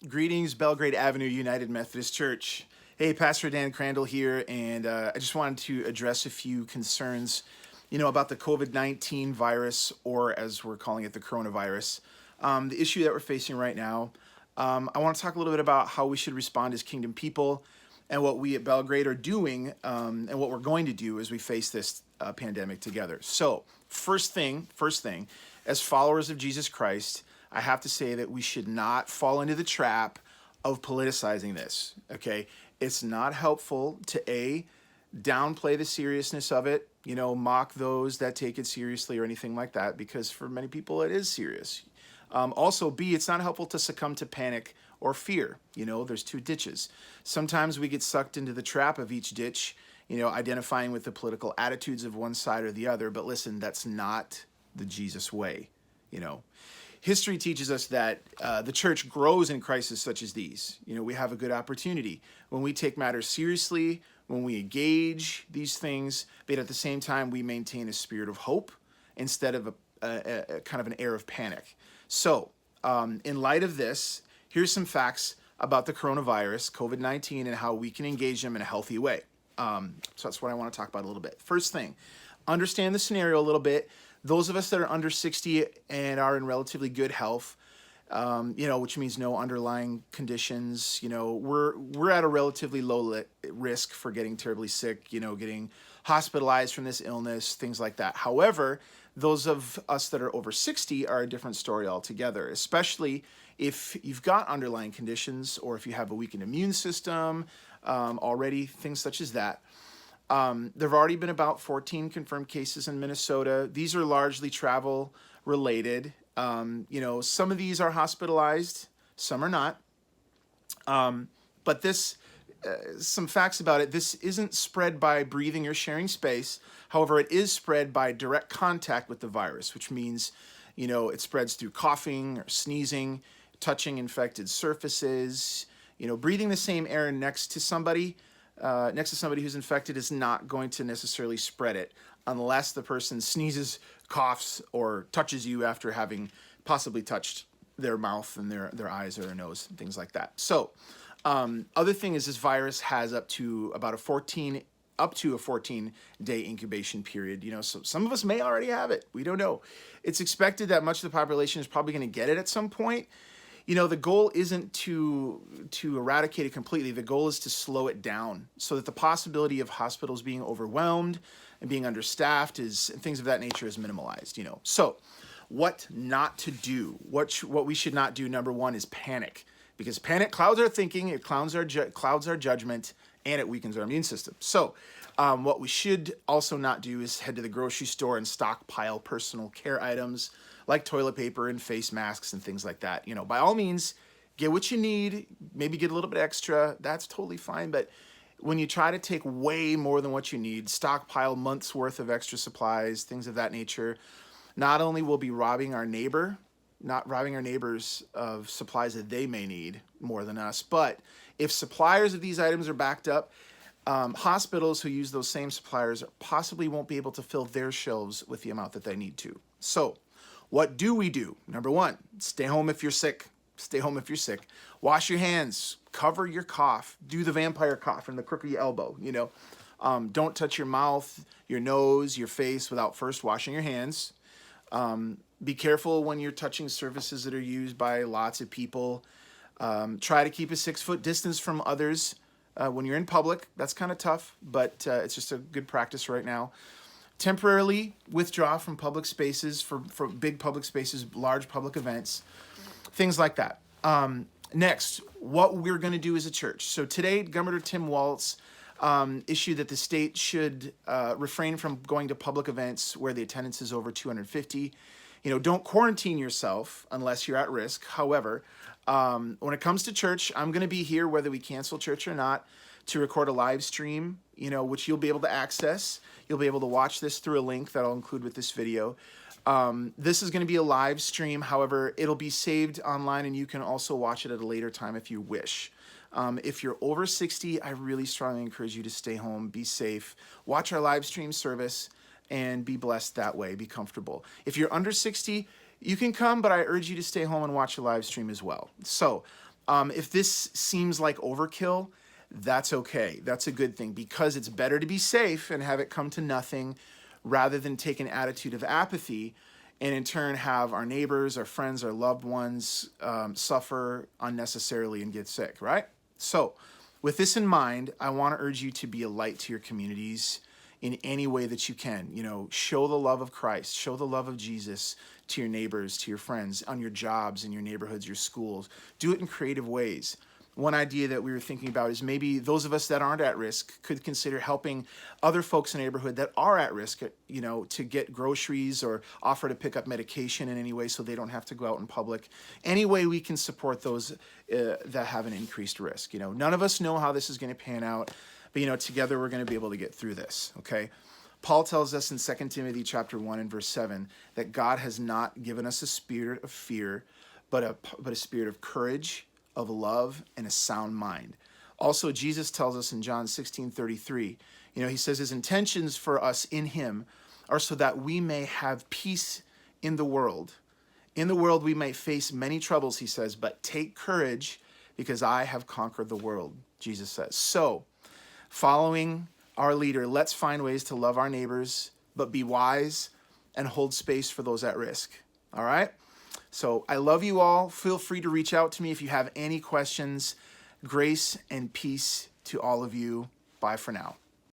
Greetings, Belgrade Avenue United Methodist Church. Hey, Pastor Dan Crandall here, and I just wanted to address a few concerns, about the COVID-19 virus, or as we're calling it, the coronavirus, the issue that we're facing right now. I want to talk a little bit about how we should respond as kingdom people and what we at Belgrade are doing and what we're going to do as we face this pandemic together. So, first thing, as followers of Jesus Christ, I have to say that we should not fall into the trap of politicizing this, okay? It's not helpful to downplay the seriousness of it, mock those that take it seriously or anything like that, because for many people it is serious. Also, B, it's not helpful to succumb to panic or fear. There's two ditches. Sometimes we get sucked into the trap of each ditch, identifying with the political attitudes of one side or the other, but listen, that's not the Jesus way, History teaches us that the church grows in crises such as these. We have a good opportunity when we take matters seriously, when we engage these things, but at the same time, we maintain a spirit of hope instead of a kind of an air of panic. So, in light of this, here's some facts about the coronavirus, COVID-19, and how we can engage them in a healthy way. So that's what I want to talk about a little bit. First thing, understand the scenario a little bit. Those of us that are under 60 and are in relatively good health, which means no underlying conditions, we're at a relatively low risk for getting terribly sick, getting hospitalized from this illness, things like that. However, those of us that are over 60 are a different story altogether, especially if you've got underlying conditions or if you have a weakened immune system already, things such as that. There have already been about 14 confirmed cases in Minnesota. These are largely travel related. Some of these are hospitalized, some are not. But some facts about it, this isn't spread by breathing or sharing space. However, it is spread by direct contact with the virus, which means, it spreads through coughing or sneezing, touching infected surfaces, breathing the same air next to somebody who's infected is not going to necessarily spread it unless the person sneezes, coughs, or touches you after having possibly touched their mouth and their eyes or their nose, and things like that. So, other thing is this virus has up to a 14-day incubation period. So some of us may already have it. We don't know. It's expected that much of the population is probably going to get it at some point. The goal isn't to eradicate it completely. The goal is to slow it down so that the possibility of hospitals being overwhelmed and being understaffed and things of that nature is minimalized, So what not to do, what we should not do, number one, is panic. Because panic clouds our thinking, it clouds our judgment, and it weakens our immune system. So what we should also not do is head to the grocery store and stockpile personal care items like toilet paper and face masks and things like that. By all means, get what you need, maybe get a little bit extra, that's totally fine. But when you try to take way more than what you need, stockpile months worth of extra supplies, things of that nature, not only will be robbing our neighbors of supplies that they may need more than us, but if suppliers of these items are backed up, hospitals who use those same suppliers possibly won't be able to fill their shelves with the amount that they need to. So, what do we do? Number one, stay home if you're sick. Stay home if you're sick. Wash your hands. Cover your cough. Do the vampire cough from the crook of your elbow, Don't touch your mouth, your nose, your face without first washing your hands. Be careful when you're touching surfaces that are used by lots of people. Try to keep a 6-foot distance from others when you're in public. That's kind of tough, but it's just a good practice right now. Temporarily withdraw from public spaces for big public spaces, large public events, things like that. Next, what we're going to do as a church. So today, Governor Tim Walz issued that the state should refrain from going to public events where the attendance is over 250. Don't quarantine yourself unless you're at risk. However, when it comes to church, I'm going to be here whether we cancel church or not to record a live stream, which you'll be able to access. You'll be able to watch this through a link that I'll include with this video. This is going to be a live stream. However, it'll be saved online and you can also watch it at a later time if you wish. If you're over 60, I really strongly encourage you to stay home, be safe, watch our live stream service, and be blessed that way, be comfortable. If you're under 60, you can come, but I urge you to stay home and watch the live stream as well. So If this seems like overkill, that's okay. That's a good thing, because it's better to be safe and have it come to nothing rather than take an attitude of apathy and in turn have our neighbors, our friends, our loved ones suffer unnecessarily and get sick, right? So with this in mind, I want to urge you to be a light to your communities in any way that you can. You know, show the love of Christ, show the love of Jesus to your neighbors, to your friends, on your jobs, in your neighborhoods, your schools. Do it in creative ways. One idea that we were thinking about is maybe those of us that aren't at risk could consider helping other folks in the neighborhood that are at risk, you know, to get groceries or offer to pick up medication in any way so they don't have to go out in public. Any way we can support those that have an increased risk. You know, none of us know how this is going to pan out, but, you know, together we're going to be able to get through this, okay? Paul tells us in 2 Timothy chapter 1 and verse 7 that God has not given us a spirit of fear, but a spirit of courage, of love, and a sound mind. Also, Jesus tells us in John 16:33, you know, he says his intentions for us in him are so that we may have peace in the world. In the world we may face many troubles, he says, but take courage because I have conquered the world, Jesus says. So, following our leader, let's find ways to love our neighbors, but be wise and hold space for those at risk. All right? So I love you all. Feel free to reach out to me if you have any questions. Grace and peace to all of you. Bye for now.